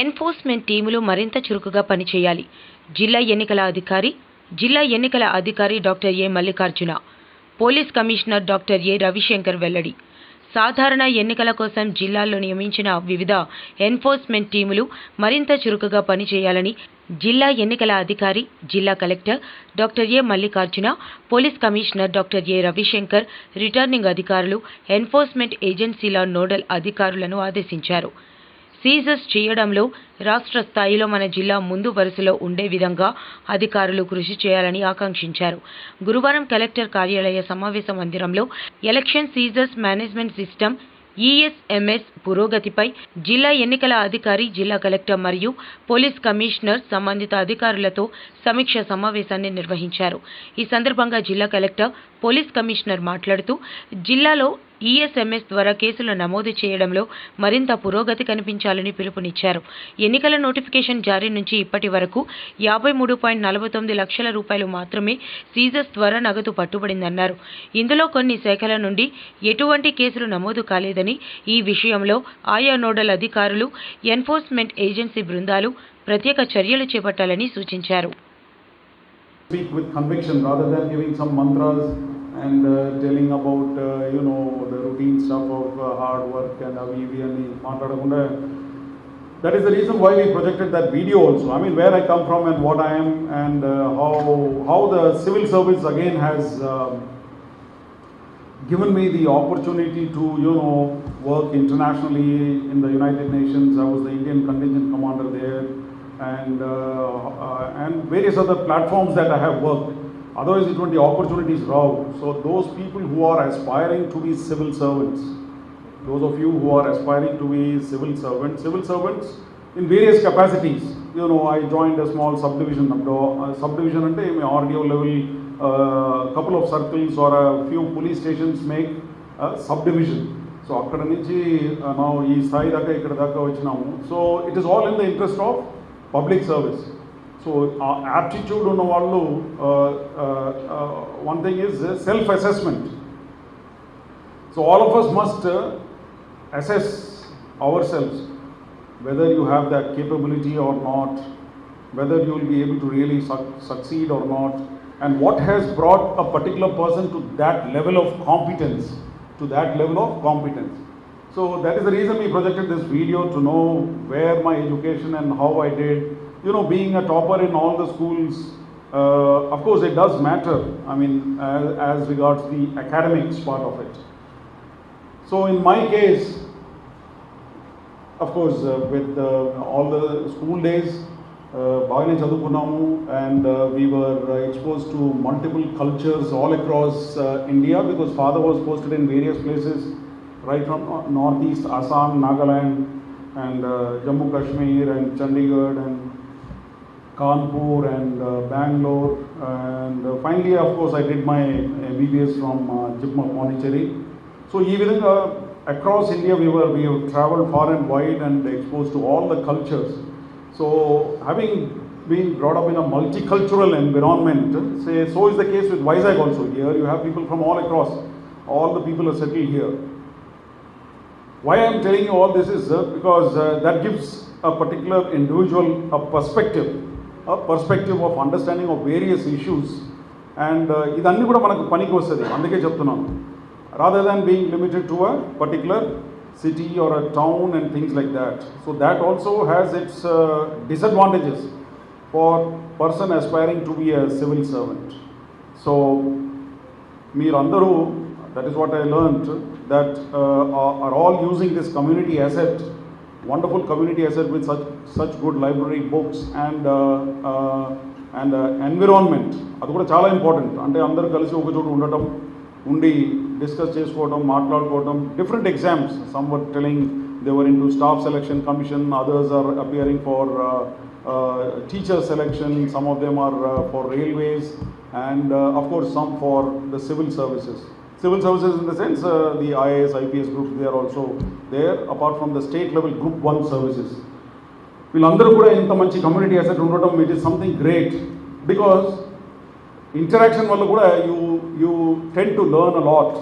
Enforcement టీములు మరింత చురుకుగా పనిచేయాలి. జిల్లా ఎన్నికల అధికారి doctor ఎ.మల్లికార్జున, police commissioner doctor A. Ravishankar వెల్లడి. సాధారణ ఎన్నికల కోసం జిల్లాల్లో నియమించిన వివిధ ఎన్ఫోర్స్మెంట్ టీములు మరింత చురుకుగా పనిచేయాలని జిల్లా ఎన్నికల అధికారి, జిల్లా collector doctor A. Mallikarjuna, police commissioner doctor A. Ravishankar, returning అధికారులు, ఎన్ఫోర్స్మెంట్ ఏజెన్సీల నోడల్ అధికారులను ఆదేశించారు. సీజర్స్ చేయడంలో రాష్ట్ర స్థాయిలో మన జిల్లా ముందు వరుసలో ఉండే విధంగా అధికారులు కృషి చేయాలని ఆకాంక్షించారు. గురువారం కలెక్టర్ కార్యాలయ సమావేశ మందిరంలో ఎలక్షన్ సీజర్స్ మేనేజ్మెంట్ సిస్టమ్ ఈ.ఎస్. పురోగతిపై జిల్లా ఎన్నికల అధికారి, జిల్లా కలెక్టర్ మరియు పోలీస్ కమిషనర్ సంబంధిత అధికారులతో సమీక్ష సమావేశాన్ని నిర్వహించారు. ఈ సందర్భంగా జిల్లా కలెక్టర్, పోలీస్ కమిషనర్ మాట్లాడుతూ జిల్లాలో ఈ.ఎస్. ద్వారా కేసులు నమోదు చేయడంలో మరింత పురోగతి కనిపించాలని పిలుపునిచ్చారు. ఎన్నికల నోటిఫికేషన్ జారీ నుంచి ఇప్పటి వరకు 53.49 లక్షల రూపాయలు మాత్రమే సీజర్స్ ద్వారా నగదు పట్టుబడిందన్నారు. ఇందులో కొన్ని శాఖల నుండి ఎటువంటి కేసులు నమోదు కాలేదని, ఈ విషయంలో ఆయా నోడల్ అధికారులు, ఎన్ఫోర్స్మెంట్ ఏజెన్సీ బృందాలు ప్రత్యేక చర్యలు చేపట్టాలని సూచించారు. Speak with conviction rather than giving some mantras and telling about the routine stuff of hard work and avivi and maatladakunda. That is the reason why we projected that video also. I mean, where I come from and what I am, and how the civil service again has given me the opportunity to work internationally in the United Nations. I was the Indian contingent commander there, and various other platforms that I have worked. Otherwise, it would be opportunities raw. So those people who are aspiring to be civil servants, those of you who are aspiring to be civil servants in various capacities. I joined a small subdivision. Subdivision ante RDO level, couple of circles or a few police stations make a subdivision. So akkada nunchi now ee sthai daka ikkada daka vachinamu. So it is all in the interest of public service. So aptitude ఉన్న వాళ్ళు, one thing is self assessment. So all of us must assess ourselves whether you have that capability or not, whether you will be able to really succeed or not, and what has brought a particular person to that level of competence, So that is the reason we projected this video, to know where my education and how I did. Being a topper in all the schools, of course it does matter, I mean, as regards the academics part of it. So in my case, of course, with all the school days, bagane chadukunamu, and we were exposed to multiple cultures all across India, because father was posted in various places, right from northeast Assam, Nagaland, and Jammu Kashmir, and Chandigarh, and Kanpur, and Bangalore, and finally, of course, I did my MBBS from Chipmunk, Pondicherry. So even across India, we have traveled far and wide and exposed to all the cultures. So having been brought up in a multicultural environment, so is the case with Vizag also. Here you have people from all across. All the people are settled here. Why I am telling you all this is because that gives a particular individual a perspective of understanding of various issues, and idanni kuda manaku paniki vastadi. Andike cheptunnanu, rather than being limited to a particular city or a town and things like that. So that also has its disadvantages for person aspiring to be a civil servant. So meerandaru, that is what I learned, that are all using this community asset, wonderful community asset with such good library, books, and environment. అది కూడా చాలా important. అంటే అందరూ కలిసి ఒక చోట ఉండటం, ఉండి డిస్కస్ చేసుకోవడం, మాట్లాడుకోవడం. Different exams, some were telling they were in to staff selection commission, others are appearing for teacher selection, some of them are for railways, and of course some for the civil services. Civil services in the sense, the IAS, IPS groups, they are also there, apart from the state level group 1 services. వీళ్ళందరూ కూడా ఇంత మంచి community asset ఉండటం, it is something great, because interaction వల్ల కూడా you tend to learn a lot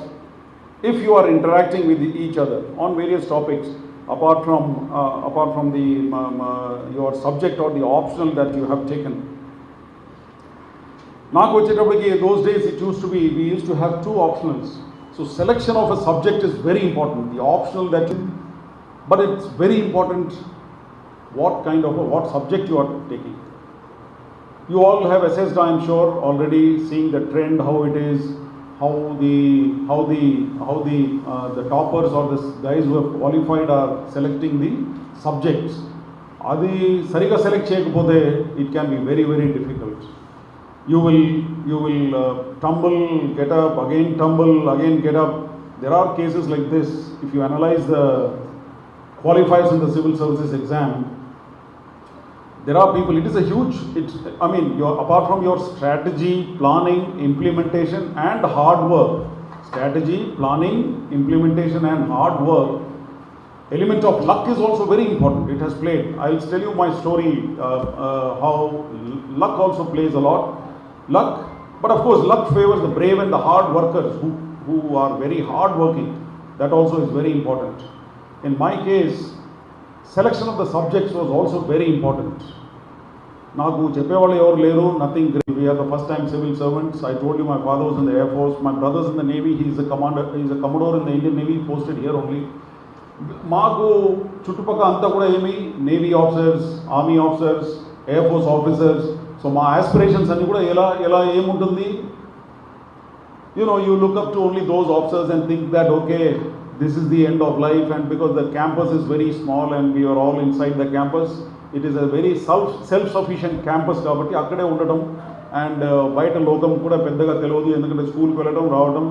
if you are interacting with each other on various topics. apart from the your subject or the optional that you have taken. నాకు వచ్చేటప్పటికి those days it used to be, we used to have 2 optionals. So selection of a subject is very important. The optional but it's very important what subject you are taking. You all have assessed, I am sure, already, seeing the trend, how it is, how the toppers or the guys who have qualified are selecting the subjects. Adi sariga select cheyakapothe it can be very, very difficult. You will tumble, get up, again tumble, again get up. There are cases like this. If you analyze the qualifiers in the civil services exam, there are people, it is a huge, apart from your strategy, planning, implementation and hard work, strategy, planning, implementation and hard work, element of luck is also very important. It has played. I'll tell you my story, how luck also plays a lot. Luck, but of course luck favors the brave and the hard workers who are very hard working. That also is very important. In my case, selection of the subjects was also very important. Naaku cheppevallu evaru leru, nothing great. We are the first time civil servants. I told you my father was in the Air Force, my brother's in the Navy, he is a commodore in the Indian Navy, posted here only. Maaku chuttupakka anta kuda emi Navy officers, Army officers, Air Force officers. So my aspirations anni kuda ela em untundi. You know, you look up to only those officers and think that okay, this is the end of life, and because the campus is very small and we are all inside the campus, it is a very self-sufficient campus kabatti akkade undadam, and baita lokam kuda peddaga televadu endukante school ku veladam raavadam,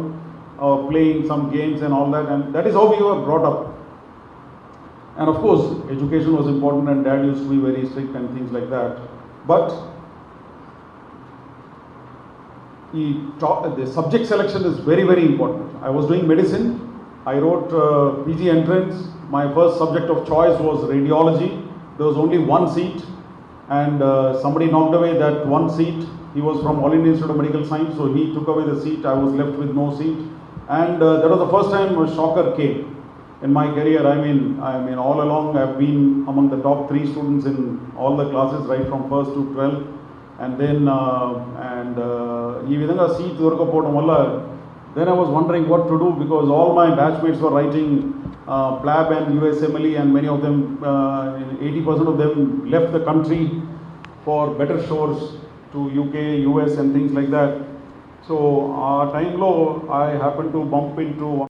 playing some games and all that, and that is how we were brought up. And of course education was important, and dad used to be very strict and things like that. But the subject selection is very, very important. I was doing medicine. I wrote PG entrance. My first subject of choice was radiology. There was only 1 seat, and somebody knocked away that 1 seat. He was from All India Institute of Medical Science, so he took away the seat. I was left with no seat, and that was the first time a shocker came in my career. I mean, all along I've been among the top 3 students in all the classes, right from 1st to 12th, and then ee vidhanga seat dorakapovam valla, then I was wondering what to do, because all my batchmates were writing PLAB and USMLE, and many of them, 80% of them left the country for better shores to UK, US and things like that. So our time low, I happened to bump into